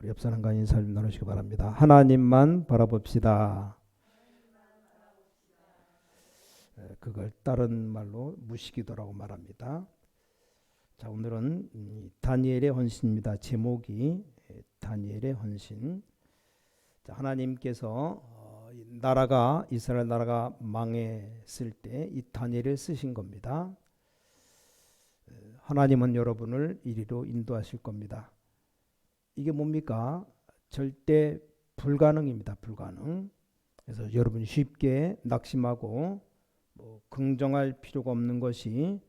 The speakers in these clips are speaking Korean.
우리 옆 사람과 인사 좀 나누시기 바랍니다. 하나님만 바라봅시다. 그걸 다른 말로 무시기도라고 말합니다. 자, 오늘은 다니엘의 헌신입니다. 제목이 다니엘의 헌신. 자, 하나님께서 나라가 이스라엘 나라가 망했을 때 이 다니엘을 쓰신 겁니다. 하나님은 여러분을 이리로 인도하실 겁니다. 이게 뭡니까? 절대 불가능입니다. 불가능. 그래서 여러분이 쉽게 낙심하고 긍정할 필요가 없는 것이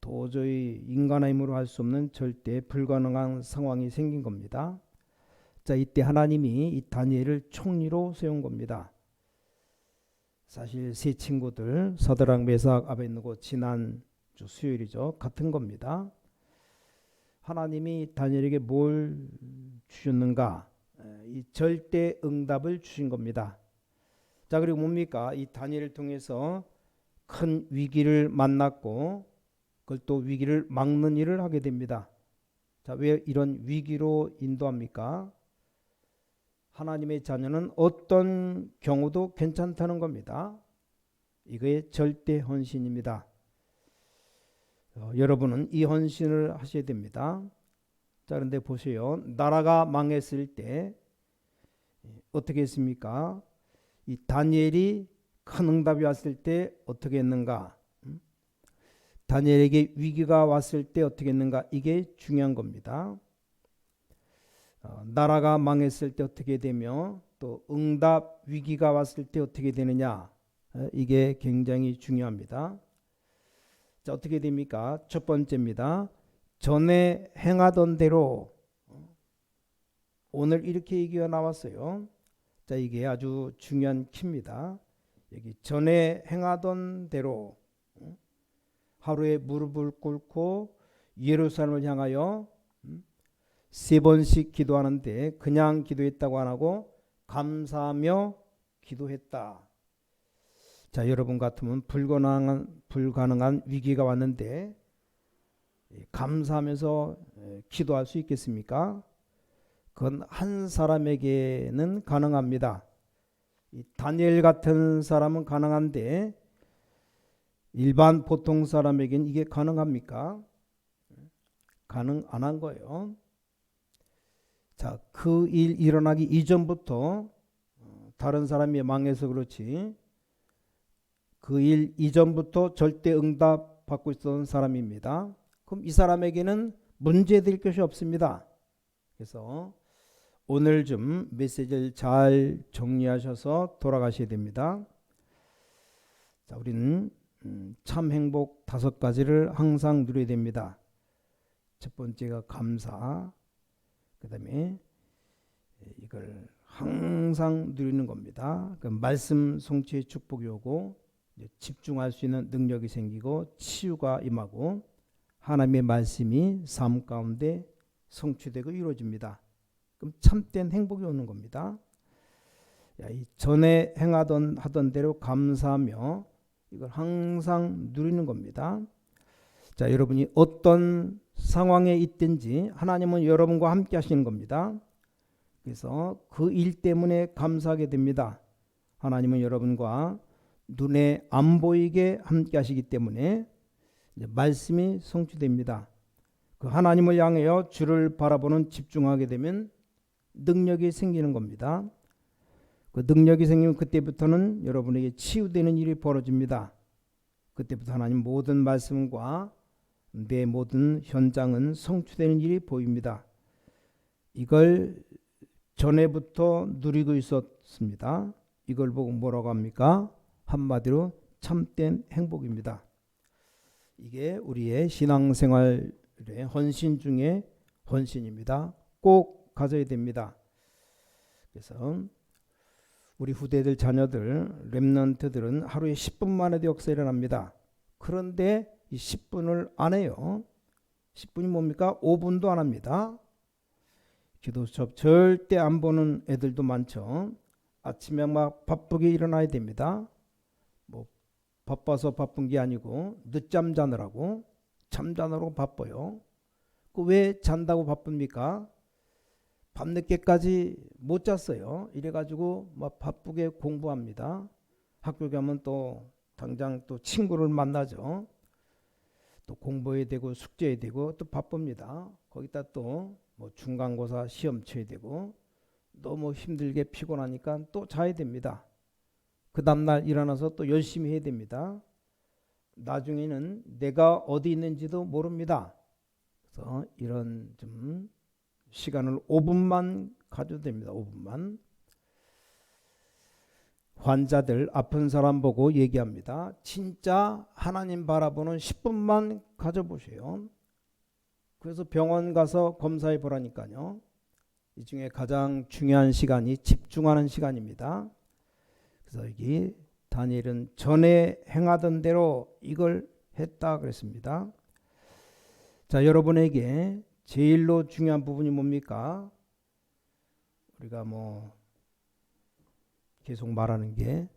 도저히 인간의 힘으로 할 수 없는 절대 불가능한 상황이 생긴 겁니다. 자, 이때 하나님이 이 다니엘을 총리로 세운 겁니다. 사실 세 친구들 서드락 메삭 아벳느고 지난주 수요일이죠. 같은 겁니다. 하나님이 다니엘에게 뭘 주셨는가? 이 절대 응답을 주신 겁니다. 자, 그리고 뭡니까? 이 다니엘을 통해서 큰 위기를 만났고 그걸 또 위기를 막는 일을 하게 됩니다. 자, 왜 이런 위기로 인도합니까? 하나님의 자녀는 어떤 경우도 괜찮다는 겁니다. 이거의 절대 헌신입니다. 여러분은 이 헌신을 하셔야 됩니다. 자, 그런데 보세요. 나라가 망했을 때 어떻게 했습니까? 이 다니엘이 큰 응답이 왔을 때 어떻게 했는가? 다니엘에게 위기가 왔을 때 어떻게 했는가? 이게 중요한 겁니다. 나라가 망했을 때 어떻게 되며 또 응답 위기가 왔을 때 어떻게 되느냐? 이게 굉장히 중요합니다. 자, 어떻게 됩니까? 첫 번째입니다. 전에 행하던 대로. 오늘 이렇게 얘기가 나왔어요. 자, 이게 아주 중요한 키입니다. 여기 전에 행하던 대로 하루에 무릎을 꿇고 예루살렘을 향하여 3번씩 기도하는데 그냥 기도했다고 안 하고 감사하며 기도했다. 자, 여러분 같으면 불가능한 위기가 왔는데 감사하면서 기도할 수 있겠습니까? 그건 한 사람에게는 가능합니다. 이 다니엘 같은 사람은 가능한데 일반 보통 사람에게는 이게 가능합니까? 가능 안 한 거예요. 자, 그 일 일어나기 이전부터 다른 사람이 망해서 그렇지 그 일 이전부터 절대 응답 받고 있었던 사람입니다. 그럼 이 사람에게는 문제될 것이 없습니다. 그래서 오늘 좀 메시지를 잘 정리하셔서 돌아가셔야 됩니다. 자, 우리는 참 행복 5가지를 항상 누려야 됩니다. 첫 번째가 감사, 그 다음에 이걸 항상 누리는 겁니다. 그 말씀 성취의 축복이 오고 집중할 수 있는 능력이 생기고 치유가 임하고 하나님의 말씀이 삶 가운데 성취되고 이루어집니다. 그럼 참된 행복이 오는 겁니다. 이 전에 하던 대로 감사하며 이걸 항상 누리는 겁니다. 자, 여러분이 어떤 상황에 있든지 하나님은 여러분과 함께 하시는 겁니다. 그래서 그 일 때문에 감사하게 됩니다. 하나님은 여러분과 눈에 안 보이게 함께 하시기 때문에 말씀이 성취됩니다. 그 하나님을 향하여 주를 바라보는 집중하게 되면 능력이 생기는 겁니다. 그 능력이 생기면 그때부터는 여러분에게 치유되는 일이 벌어집니다. 그때부터 하나님 모든 말씀과 내 모든 현장은 성취되는 일이 보입니다. 이걸 전에부터 누리고 있었습니다. 이걸 보고 뭐라고 합니까? 한마디로 참된 행복입니다. 이게 우리의 신앙생활의 헌신 중에 헌신입니다. 꼭 가져야 됩니다. 그래서 우리 후대들 자녀들 렘넌트들은 하루에 10분만 해도 역사 일어납니다. 그런데 이 10분을 안 해요. 10분이 뭡니까? 5분도 안 합니다. 기도 수업 절대 안 보는 애들도 많죠. 아침에 막 바쁘게 일어나야 됩니다. 뭐 바빠서 바쁜 게 아니고 늦잠 자느라고 잠자느라고 바빠요. 그 왜 잔다고 바쁩니까? 밤늦게까지 못 잤어요. 이래가지고 막 바쁘게 공부합니다. 학교 가면 또 당장 또 친구를 만나죠. 또 공부해야 되고 숙제해야 되고 또 바쁩니다. 거기다 또 뭐 중간고사 시험 쳐야 되고 너무 힘들게 피곤하니까 또 자야 됩니다. 그 다음날 일어나서 또 열심히 해야 됩니다. 나중에는 내가 어디 있는지도 모릅니다. 그래서 이런 좀 시간을 5분만 가져도 됩니다. 5분만. 환자들 아픈 사람 보고 얘기합니다. 진짜 하나님 바라보는 10분만 가져보세요. 그래서 병원 가서 검사해 보라니까요. 이 중에 가장 중요한 시간이 집중하는 시간입니다. 그래서 여기 다니엘은 전에 행하던 대로 이걸 했다 그랬습니다. 자, 여러분에게 제일로 중요한 부분이 뭡니까? 우리가 뭐 계속 말하는 게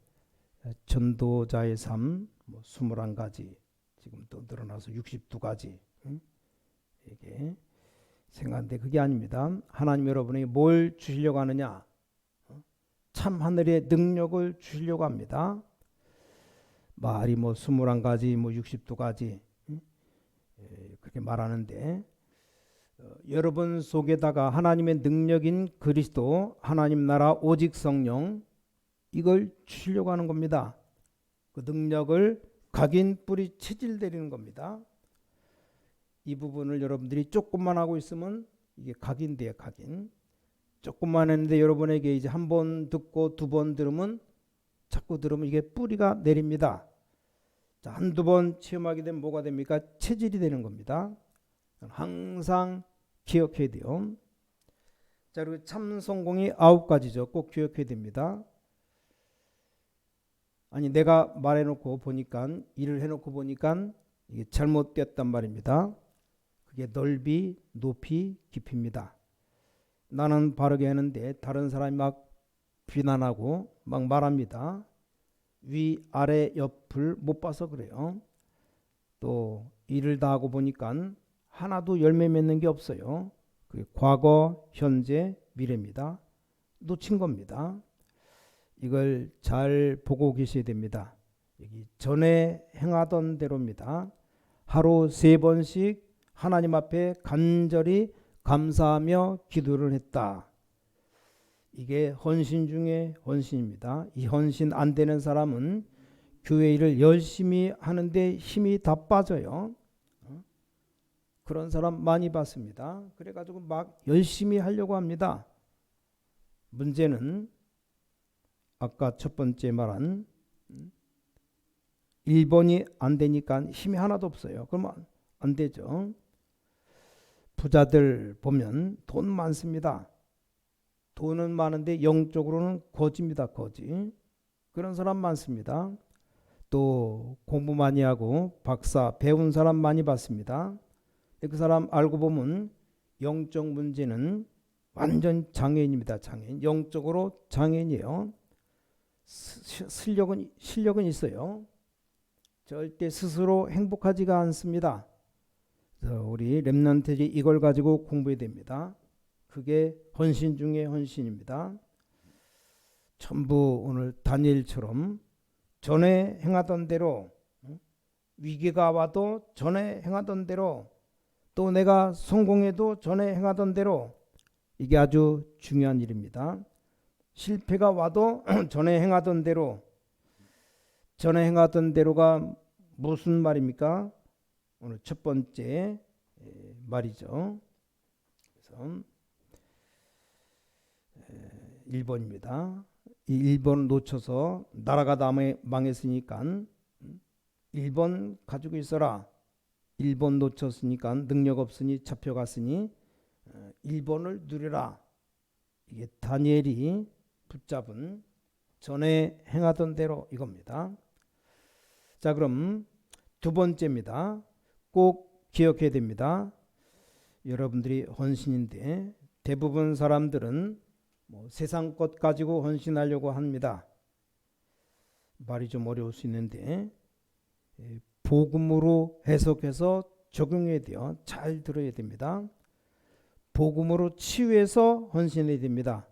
전도자의 삶, 뭐 21가지, 지금 또 늘어나서 62가지. 이게 생각하는데 그게 아닙니다. 하나님 여러분에게 뭘 주시려고 하느냐? 참 하늘의 능력을 주시려고 합니다. 말이 뭐 21가지, 뭐 62가지 그렇게 말하는데 여러분 속에다가 하나님의 능력인 그리스도, 하나님 나라 오직 성령 이걸 주시려고 하는 겁니다. 그 능력을 각인 뿌리 체질되리는 겁니다. 이 부분을 여러분들이 조금만 하고 있으면 이게 각인돼요. 각인. 조금만 했는데 여러분에게 이제 한 번 듣고 두 번 들으면 자꾸 들으면 이게 뿌리가 내립니다. 자, 한두 번 체험하게 되면 뭐가 됩니까? 체질이 되는 겁니다. 항상 기억해야 돼요. 자, 그리고 참 성공이 9가지죠. 꼭 기억해야 됩니다. 아니 내가 말해놓고 보니까 일을 해놓고 보니까 이게 잘못됐단 말입니다. 그게 넓이, 높이, 깊이입니다. 나는 바르게 하는데 다른 사람이 막 비난하고 막 말합니다. 위, 아래, 옆을 못 봐서 그래요. 또 일을 다 하고 보니까 하나도 열매 맺는 게 없어요. 그게 과거, 현재, 미래입니다. 놓친 겁니다. 이걸 잘 보고 계셔야 됩니다. 여기 전에 행하던 대로입니다. 하루 3번씩 하나님 앞에 간절히 감사하며 기도를 했다. 이게 헌신 중에 헌신입니다. 이 헌신 안 되는 사람은 교회 일을 열심히 하는데 힘이 다 빠져요. 그런 사람 많이 봤습니다. 그래가지고 막 열심히 하려고 합니다. 문제는 아까 첫 번째 말한 1번이 안 되니까 힘이 하나도 없어요. 그러면 안 되죠. 부자들 보면 돈 많습니다. 돈은 많은데 영적으로는 거지입니다. 거지. 그런 사람 많습니다. 또 공부 많이 하고 박사 배운 사람 많이 봤습니다. 그 사람 알고 보면 영적 문제는 완전 장애인입니다. 장애인. 영적으로 장애인이에요. 실력은 있어요. 절대 스스로 행복하지가 않습니다. 그래서 우리 렘넌트들이 이걸 가지고 공부해야 됩니다. 그게 헌신 중에 헌신입니다. 전부 오늘 다니엘처럼 전에 행하던 대로 위기가 와도 전에 행하던 대로 또 내가 성공해도 전에 행하던 대로 이게 아주 중요한 일입니다. 실패가 와도 전에 행하던 대로 전에 행하던 대로가 무슨 말입니까? 오늘 첫 번째 말이죠. 그래서 1번입니다. 이 1번을 놓쳐서 나라가 망했으니까 1번 가지고 있어라. 1번 놓쳤으니까 능력 없으니 잡혀갔으니 1번을 누려라. 이게 다니엘이 붙잡은 전에 행하던 대로 이겁니다. 자, 그럼 두 번째입니다. 꼭 기억해야 됩니다. 여러분들이 헌신인데 대부분 사람들은 뭐 세상 것 가지고 헌신하려고 합니다. 말이 좀 어려울 수 있는데 복음으로 해석해서 적용해야 돼요. 잘 들어야 됩니다. 복음으로 치유해서 헌신해야 됩니다.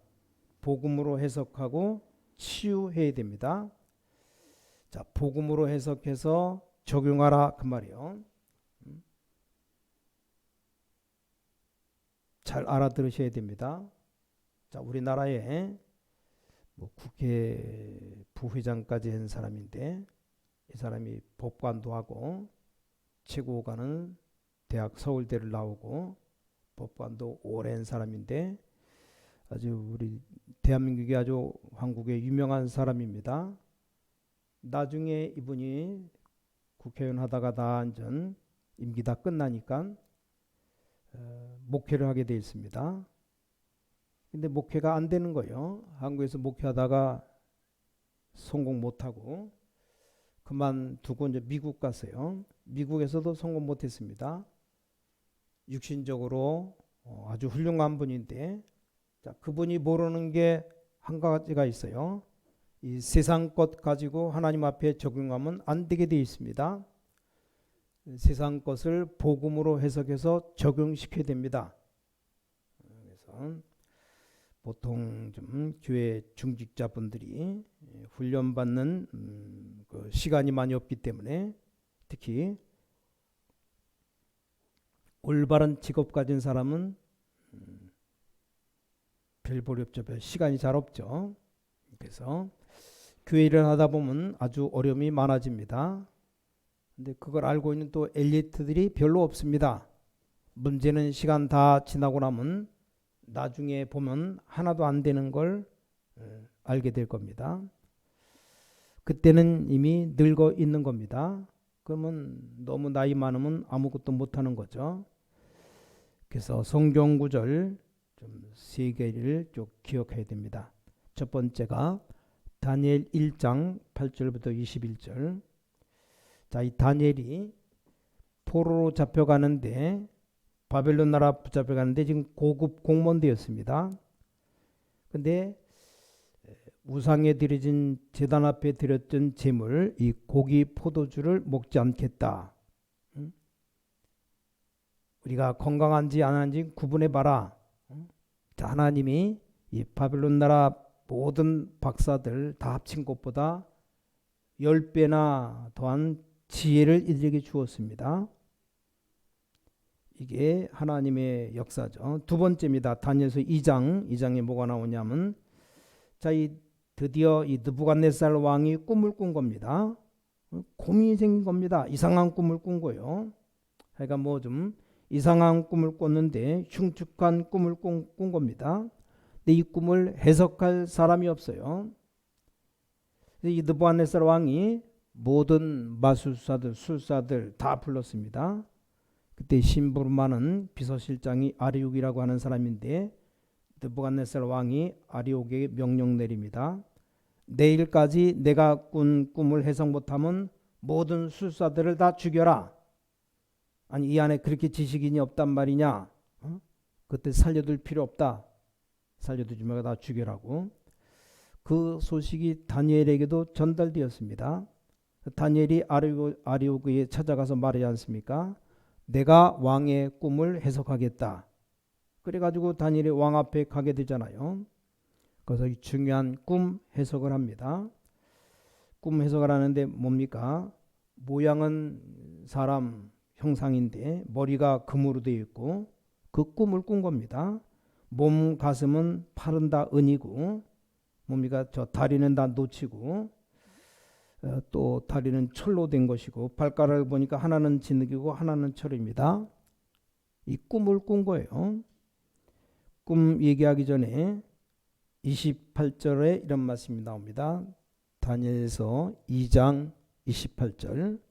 복음으로 해석하고 치유해야 됩니다. 자, 복음으로 해석해서 적용하라 그 말이요. 잘 알아들으셔야 됩니다. 자, 우리나라에 뭐 국회 부회장까지 한 사람인데 이 사람이 법관도 하고 최고가는 대학 서울대를 나오고 법관도 오랜 사람인데 아주 우리 대한민국이 아주 한국에 유명한 사람입니다. 나중에 이분이 국회의원 하다가 다 앉은 임기 다 끝나니까 목회를 하게 돼 있습니다. 근데 목회가 안 되는 거예요. 한국에서 목회하다가 성공 못하고 그만두고 이제 미국 갔어요. 미국에서도 성공 못했습니다. 육신적으로 아주 훌륭한 분인데, 자, 그분이 모르는 게 한 가지가 있어요. 이 세상 것 가지고 하나님 앞에 적용하면 안 되게 되어 있습니다. 세상 것을 복음으로 해석해서 적용시켜야 됩니다. 그래서 보통 좀 교회 중직자분들이 훈련받는 그 시간이 많이 없기 때문에 특히 올바른 직업 가진 사람은 별 볼이 없죠. 별 시간이 잘 없죠. 그래서 교회 일을 하다 보면 아주 어려움이 많아집니다. 근데 그걸 알고 있는 또 엘리트들이 별로 없습니다. 문제는 시간 다 지나고 나면 나중에 보면 하나도 안 되는 걸 알게 될 겁니다. 그때는 이미 늙어 있는 겁니다. 그러면 너무 나이 많으면 아무것도 못하는 거죠. 그래서 성경 구절 좀 세 개를 쭉 기억해야 됩니다. 첫 번째가 다니엘 1장 8절부터 21절. 자, 이 다니엘이 포로로 잡혀가는데 바벨론 나라 붙잡혀가는데 지금 고급 공무원되었습니다. 근데 우상에 드려진 제단 앞에 드렸던 제물 이 고기 포도주를 먹지 않겠다. 우리가 건강한지 안 한지 구분해 봐라. 자, 하나님이 이 바벨론 나라 모든 박사들 다 합친 것보다 10배나 더한 지혜를 이들에게 주었습니다. 이게 하나님의 역사죠. 두 번째입니다. 다니엘서 2장에 뭐가 나오냐면, 자, 드디어 이 느부갓네살 왕이 꿈을 꾼 겁니다. 고민이 생긴 겁니다. 이상한 꿈을 꾼 거예요. 그러니까 뭐 좀 이상한 꿈을 꿨는데 흉측한 꿈을 꾼 겁니다. 근데 이 꿈을 해석할 사람이 없어요. 이 느부갓네살 왕이 모든 마술사들, 술사들 다 불렀습니다. 그때 심부름 많은 비서실장이 아리욱이라고 하는 사람인데 느부갓네살 왕이 아리욱에게 명령 내립니다. 내일까지 내가 꾼 꿈을 해석 못하면 모든 술사들을 다 죽여라. 아니, 이 안에 그렇게 지식인이 없단 말이냐? 그때 살려둘 필요 없다. 살려두지 말고 다 죽여라고. 그 소식이 다니엘에게도 전달되었습니다. 다니엘이 아리오그에 찾아가서 말하지 않습니까? 내가 왕의 꿈을 해석하겠다. 그래가지고 다니엘이 왕 앞에 가게 되잖아요. 그래서 중요한 꿈 해석을 합니다. 꿈 해석을 하는데 뭡니까? 모양은 사람 형상인데 머리가 금으로 되어 있고 그 꿈을 꾼 겁니다. 몸 가슴은 팔은 다 은이고 뭡니까? 저 다리는 다 노치고 또 다리는 철로 된 것이고 발가락을 보니까 하나는 진흙이고 하나는 철입니다. 이 꿈을 꾼 거예요. 꿈 얘기하기 전에 28절에 이런 말씀이 나옵니다. 다니엘서 2장 28절.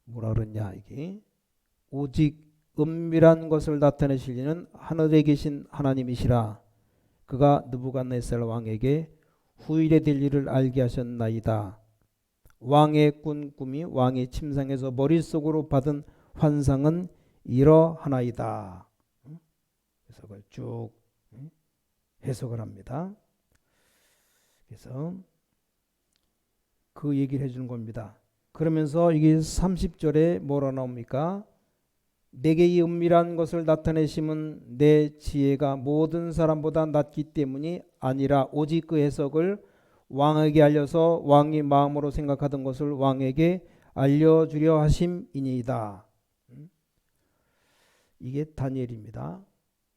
뭐라 그러냐 이게. 오직 은밀한 것을 나타내시려는 하늘에 계신 하나님이시라. 그가 느부갓네살 왕에게 후일에 될 일을 알게 하셨나이다. 왕의 꾼 꿈이 왕의 침상에서 머릿속으로 받은 환상은 이러하나이다. 그래서 그걸 쭉 해석을 합니다. 그래서 그 얘기를 해주는 겁니다. 그러면서 이게 30절에 뭐라 나옵니까? 내게 이 은밀한 것을 나타내심은 내 지혜가 모든 사람보다 낫기 때문이 아니라 오직 그 해석을 왕에게 알려서 왕이 마음으로 생각하던 것을 왕에게 알려주려 하심이니이다. 이게 다니엘입니다.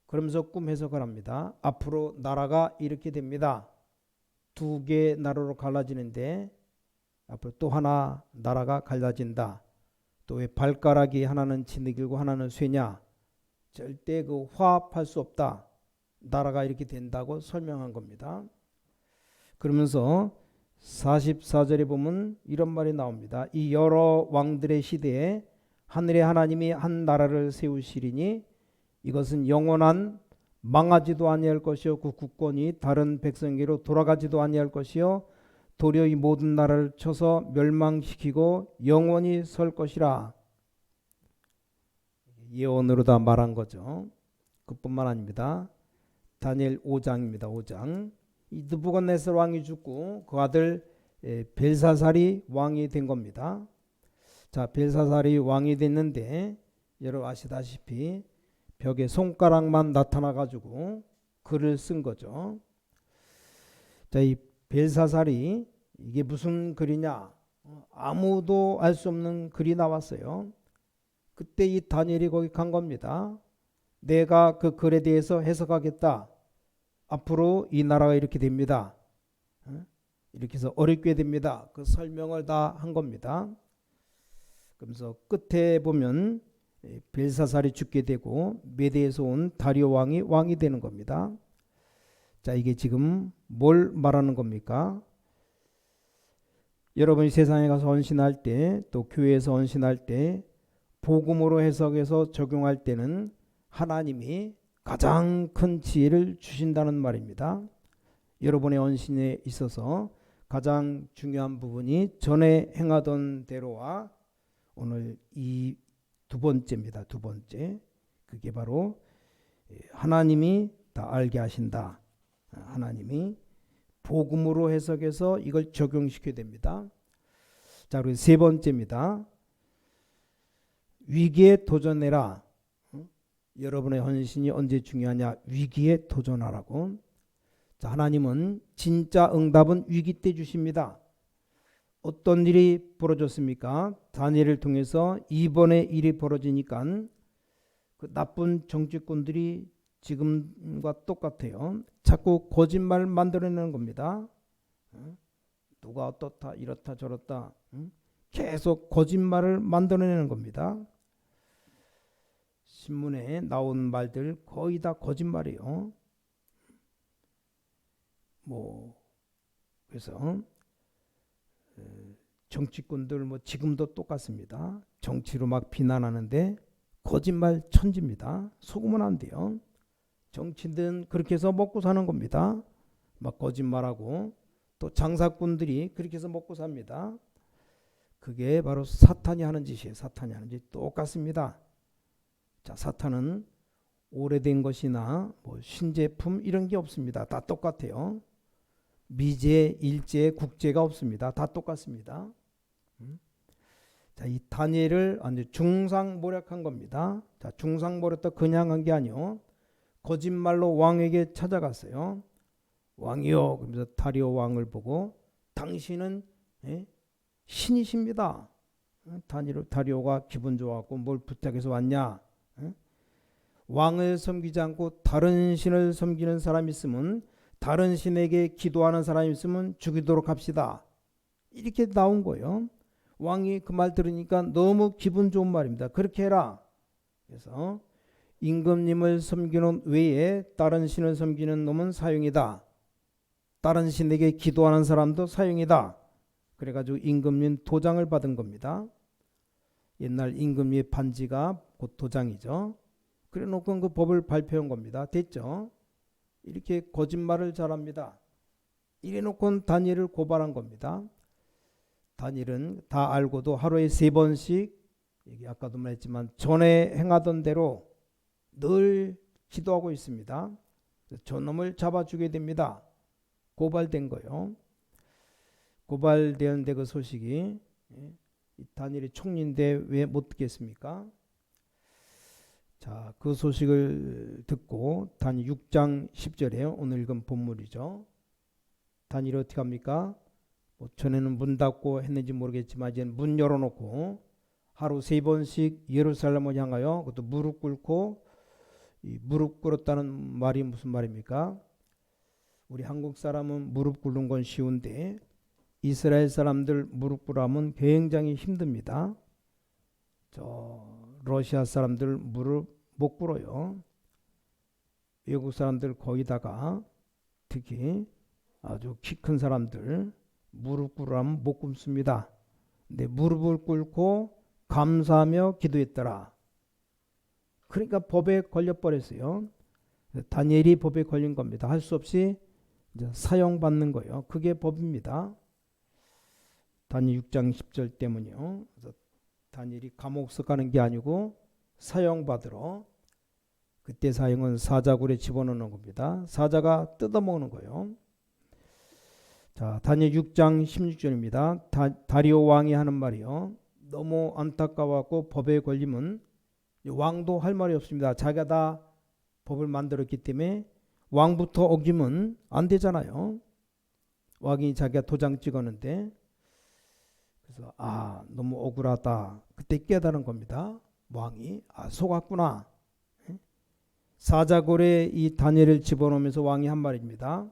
그러면서 꿈 해석을 합니다. 앞으로 나라가 이렇게 됩니다. 두 개 나라로 갈라지는데 앞으로 또 하나 나라가 갈라진다. 또 왜 발가락이 하나는 진흙이고 하나는 쇠냐? 절대 그 화합할 수 없다. 나라가 이렇게 된다고 설명한 겁니다. 그러면서 44절에 보면 이런 말이 나옵니다. 이 여러 왕들의 시대에 하늘의 하나님이 한 나라를 세우시리니 이것은 영원한 망하지도 아니할 것이요 그 국권이 다른 백성에게로 돌아가지도 아니할 것이요 도리어 이 모든 나라를 쳐서 멸망시키고 영원히 설 것이라. 예언으로 다 말한 거죠. 그뿐만 아닙니다. 다니엘 5장입니다. 5장. 이 느부갓네살 왕이 죽고 그 아들 벨사살이 왕이 된 겁니다. 자, 벨사살이 왕이 됐는데 여러분 아시다시피 벽에 손가락만 나타나 가지고 글을 쓴 거죠. 자, 이 벨사살이 이게 무슨 글이냐? 아무도 알 수 없는 글이 나왔어요. 그때 이 다니엘이 거기 간 겁니다. 내가 그 글에 대해서 해석하겠다. 앞으로 이 나라가 이렇게 됩니다. 이렇게 해서 어렵게 됩니다. 그 설명을 다 한 겁니다. 그러면서 끝에 보면 벨사살이 죽게 되고 메대에서 온 다리오 왕이 되는 겁니다. 자, 이게 지금 뭘 말하는 겁니까? 여러분이 세상에 가서 헌신할 때 또 교회에서 헌신할 때 복음으로 해석해서 적용할 때는 하나님이 가장 큰 지혜를 주신다는 말입니다. 여러분의 헌신에 있어서 가장 중요한 부분이 전에 행하던 대로와 오늘 이 두 번째입니다. 두 번째. 그게 바로 하나님이 다 알게 하신다. 하나님이 복음으로 해석해서 이걸 적용시켜야 됩니다. 자, 그리고 세 번째입니다. 위기에 도전해라. 여러분의 헌신이 언제 중요하냐? 위기에 도전하라고. 자, 하나님은 진짜 응답은 위기 때 주십니다. 어떤 일이 벌어졌습니까? 다니엘을 통해서 이번에 일이 벌어지니까 그 나쁜 정치꾼들이 지금과 똑같아요. 자꾸 거짓말 만들어내는 겁니다. 누가 어떻다 이렇다 저렇다 계속 거짓말을 만들어내는 겁니다. 신문에 나온 말들 거의 다 거짓말이에요. 그래서 정치꾼들 지금도 똑같습니다. 정치로 막 비난하는데 거짓말 천지입니다. 속으면 안 돼요. 정치인들은 그렇게 해서 먹고 사는 겁니다. 막 거짓말하고 또 장사꾼들이 그렇게 해서 먹고 삽니다. 그게 바로 사탄이 하는 짓이에요. 사탄이 하는 짓 똑같습니다. 자, 사탄은 오래된 것이나 신제품 이런 게 없습니다. 다 똑같아요. 미제, 일제, 국제가 없습니다. 다 똑같습니다. 자, 이 다니엘을 완전 중상모략한 겁니다. 자, 중상모략도 그냥 한 게 아니요. 거짓말로 왕에게 찾아갔어요. 왕이요. 그러면서 다리오 왕을 보고 당신은 신이십니다. 다리오가 기분 좋았고 뭘 부탁해서 왔냐? 왕을 섬기지 않고 다른 신을 섬기는 사람이 있으면 다른 신에게 기도하는 사람이 있으면 죽이도록 합시다. 이렇게 나온 거예요. 왕이 그 말 들으니까 너무 기분 좋은 말입니다. 그렇게 해라. 그래서 임금님을 섬기는 외에 다른 신을 섬기는 놈은 사형이다. 다른 신에게 기도하는 사람도 사형이다. 그래가지고 임금님 도장을 받은 겁니다. 옛날 임금님의 반지가 곧 도장이죠. 그래 놓고 그 법을 발표한 겁니다. 됐죠? 이렇게 거짓말을 잘합니다. 이래 놓고 다니엘을 고발한 겁니다. 다니엘은 다 알고도 하루에 3번씩 아까도 말했지만 전에 행하던 대로 늘 기도하고 있습니다. 저놈을 잡아주게 됩니다. 고발된 거요. 고발되는데 그 소식이 다니엘이 총리인데 왜 못 듣겠습니까? 자, 그 소식을 듣고 다니엘 6장 10절에 오늘 읽은 본문이죠. 다니엘이 어떻게 합니까? 뭐 전에는 문 닫고 했는지 모르겠지만 이제 문 열어놓고 하루 3번씩 예루살렘을 향하여 그것도 무릎 꿇고, 이 무릎 꿇었다는 말이 무슨 말입니까? 우리 한국 사람은 무릎 꿇는 건 쉬운데 이스라엘 사람들 무릎 꿇으면 굉장히 힘듭니다. 저 러시아 사람들 무릎 못 꿇어요. 외국 사람들 거기다가 특히 아주 키 큰 사람들 무릎 꿇으면 못 꿇습니다. 근데 무릎을 꿇고 감사하며 기도했더라. 그러니까 법에 걸려버렸어요. 다니엘이 법에 걸린 겁니다. 할 수 없이 이제 사형받는 거예요. 그게 법입니다. 다니엘 6장 10절 때문이요. 그래서 다니엘이 감옥서 가는 게 아니고 사형받으러, 그때 사형은 사자굴에 집어넣는 겁니다. 사자가 뜯어먹는 거예요. 자, 다니엘 6장 16절입니다. 다리오 왕이 하는 말이요. 너무 안타까워하고 법에 걸리면 왕도 할 말이 없습니다. 자기가 다 법을 만들었기 때문에 왕부터 어기면 안 되잖아요. 왕이 자기가 도장 찍었는데, 그래서 너무 억울하다. 그때 깨달은 겁니다. 왕이 속았구나. 사자굴에 이 다니엘을 집어넣으면서 왕이 한 말입니다.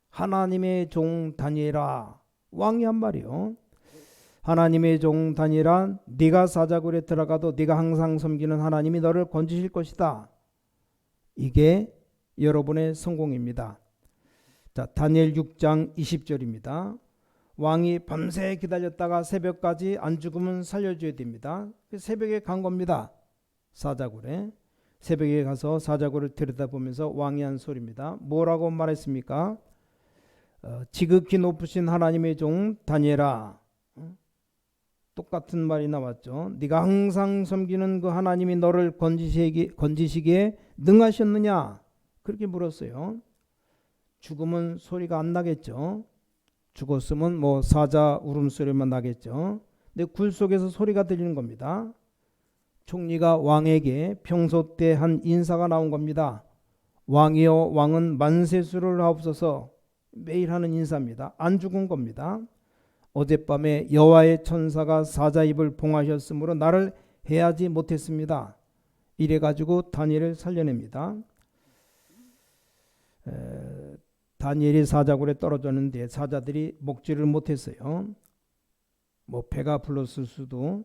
하나님의 종 다니엘아. 왕이 한 말이요. 하나님의 종 다니엘아, 네가 사자굴에 들어가도 네가 항상 섬기는 하나님이 너를 건지실 것이다. 이게 여러분의 성공입니다. 자, 다니엘 6장 20절입니다. 왕이 밤새 기다렸다가 새벽까지 안 죽으면 살려줘야 됩니다. 새벽에 간 겁니다. 사자굴에. 새벽에 가서 사자굴을 들여다보면서 왕이 한 소리입니다. 뭐라고 말했습니까? 지극히 높으신 하나님의 종 다니엘아. 똑같은 말이 나왔죠. 네가 항상 섬기는 그 하나님이 너를 건지시기에 능하셨느냐? 그렇게 물었어요. 죽으면 소리가 안 나겠죠. 죽었으면 뭐 사자 울음소리만 나겠죠. 근데 굴 속에서 소리가 들리는 겁니다. 총리가 왕에게 평소 때 한 인사가 나온 겁니다. 왕이여, 왕은 만세수를 하옵소서. 매일 하는 인사입니다. 안 죽은 겁니다. 어젯밤에 여호와의 천사가 사자 입을 봉하셨으므로 나를 해하지 못했습니다. 이래가지고 다니엘을 살려냅니다. 다니엘이 사자굴에 떨어졌는데 사자들이 먹지를 못했어요. 뭐 배가 불렀을 수도,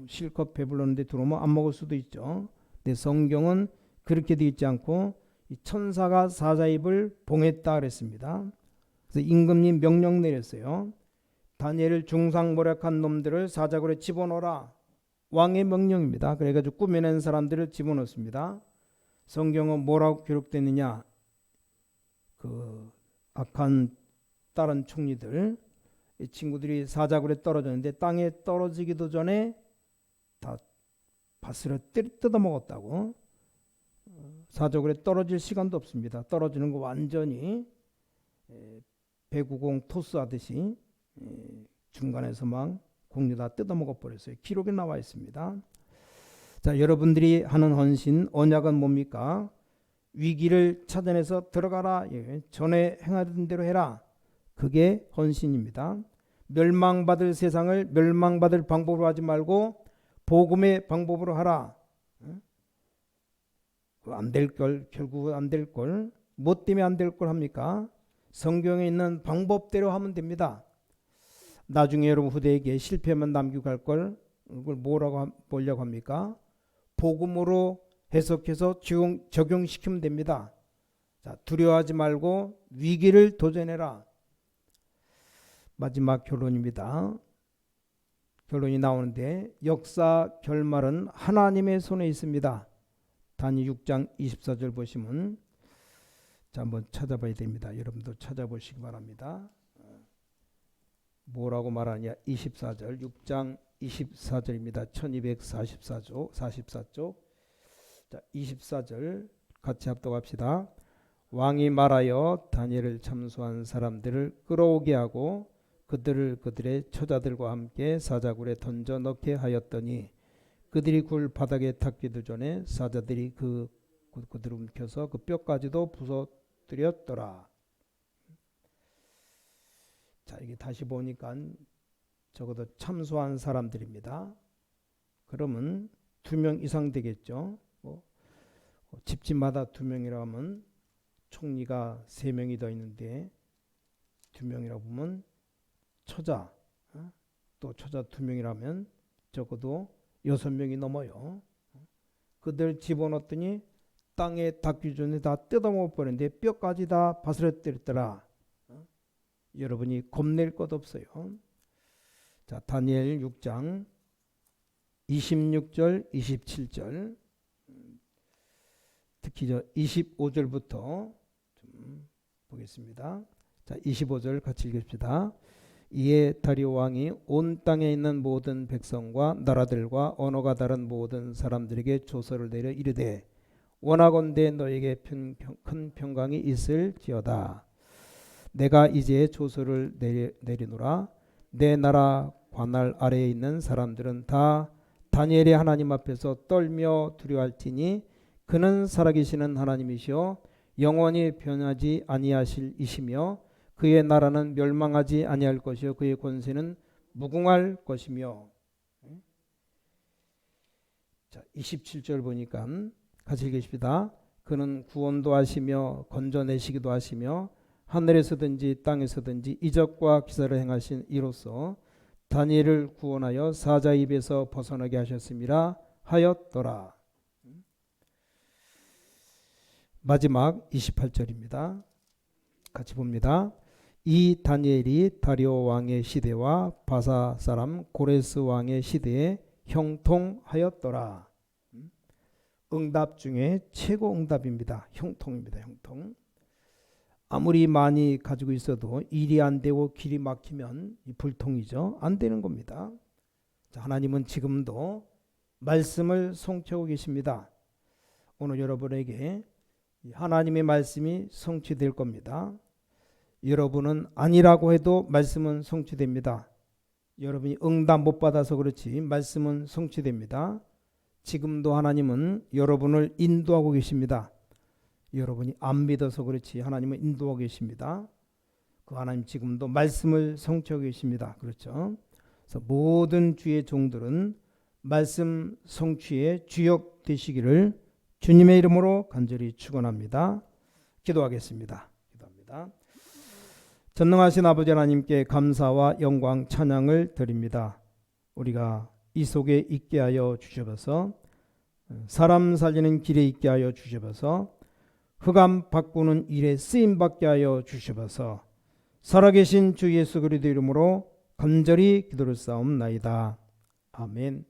실컷 배불렀는데 들어오면 안 먹을 수도 있죠. 근데 성경은 그렇게 되어 있지 않고 이 천사가 사자 입을 봉했다 그랬습니다. 그래서 임금님 명령 내렸어요. 다니엘을 중상모략한 놈들을 사자굴에 집어넣어라. 왕의 명령입니다. 그래가지고 꾸며낸 사람들을 집어넣습니다. 성경은 뭐라고 기록되느냐? 그 악한 다른 총리들, 이 친구들이 사자굴에 떨어졌는데 땅에 떨어지기도 전에 다 밭으로 뜯어먹었다고. 사자굴에 떨어질 시간도 없습니다. 떨어지는 거 완전히 배구공 토스하듯이 중간에서 막 공유 다 뜯어먹어 버렸어요. 기록에 나와 있습니다. 자, 여러분들이 하는 헌신, 언약은 뭡니까? 위기를 찾아내서 들어가라. 전에 행하던 대로 해라. 그게 헌신입니다. 멸망받을 세상을 멸망받을 방법으로 하지 말고 복음의 방법으로 하라. 안 될 걸, 결국 안 될 걸, 뭐 때문에 안 될 걸 합니까? 성경에 있는 방법대로 하면 됩니다. 나중에 여러분 후대에게 실패만 남기고 갈 걸, 그걸 뭐라고 보려고 합니까? 복음으로 해석해서 적용시키면 됩니다. 자, 두려워하지 말고 위기를 도전해라. 마지막 결론입니다. 결론이 나오는데 역사 결말은 하나님의 손에 있습니다. 다니엘 6장 24절 보시면, 자, 한번 찾아봐야 됩니다. 여러분도 찾아보시기 바랍니다. 뭐라고 말하냐? 24절, 6장 24절입니다. 1244쪽, 44쪽. 자, 24절 같이 합독합시다. 왕이 말하여 다니엘을 참소한 사람들을 끌어오게 하고 그들을 그들의 처자들과 함께 사자굴에 던져 넣게 하였더니 그들이 굴 바닥에 닿기도 전에 사자들이 그들을 움켜서 그 뼈까지도 부서뜨렸더라. 자, 이게 다시 보니까 적어도 참소한 사람들입니다. 그러면 2명 이상 되겠죠. 집집마다 2명이라 하면 총리가 3명이 더 있는데 2명이라고 보면 처자, 또 처자 2명이라면 적어도 6명이 넘어요. 그들 집어넣었더니 땅에 닿기 전에 다 뜯어먹어 버렸는데 뼈까지 다 바스러뜨렸더라. 여러분이 겁낼 것 없어요. 자, 다니엘 6장 26절 27절, 특히 25절부터 좀 보겠습니다. 자, 25절 같이 읽읍시다. 이에 다리오 왕이 온 땅에 있는 모든 백성과 나라들과 언어가 다른 모든 사람들에게 조서를 내려 이르되 원하건대 너에게 큰 평강이 있을지어다. 내가 이제 조서를 내리노라. 내 나라 관할 아래에 있는 사람들은 다 다니엘의 하나님 앞에서 떨며 두려워할지니 그는 살아계시는 하나님이시요 영원히 변하지 아니하실 이시며 그의 나라는 멸망하지 아니할 것이요 그의 권세는 무궁할 것이며. 자, 27절 보니까 같이 읽으십시다. 그는 구원도 하시며 건져내시기도 하시며 하늘에서든지 땅에서든지 이적과 기사를 행하신 이로써 다니엘을 구원하여 사자 입에서 벗어나게 하셨음이라 하였더라. 마지막 28절입니다. 같이 봅니다. 이 다니엘이 다리오 왕의 시대와 바사 사람 고레스 왕의 시대에 형통하였더라. 응답 중에 최고 응답입니다. 형통입니다. 형통. 아무리 많이 가지고 있어도 일이 안 되고 길이 막히면 불통이죠. 안 되는 겁니다. 자, 하나님은 지금도 말씀을 성취하고 계십니다. 오늘 여러분에게 하나님의 말씀이 성취될 겁니다. 여러분은 아니라고 해도 말씀은 성취됩니다. 여러분이 응답 못 받아서 그렇지 말씀은 성취됩니다. 지금도 하나님은 여러분을 인도하고 계십니다. 여러분이 안 믿어서 그렇지 하나님은 인도하고 계십니다. 그 하나님 지금도 말씀을 성취하고 계십니다. 그렇죠? 그래서 모든 주의 종들은 말씀 성취의 주역 되시기를 주님의 이름으로 간절히 축원합니다. 기도하겠습니다. 기도합니다. 전능하신 아버지 하나님께 감사와 영광 찬양을 드립니다. 우리가 이 속에 있게 하여 주셔서 사람 살리는 길에 있게 하여 주셔서 흑암 바꾸는 일에 쓰임 받게 하여 주셔서 살아계신 주 예수 그리스도 이름으로 간절히 기도를 싸움나이다. 아멘.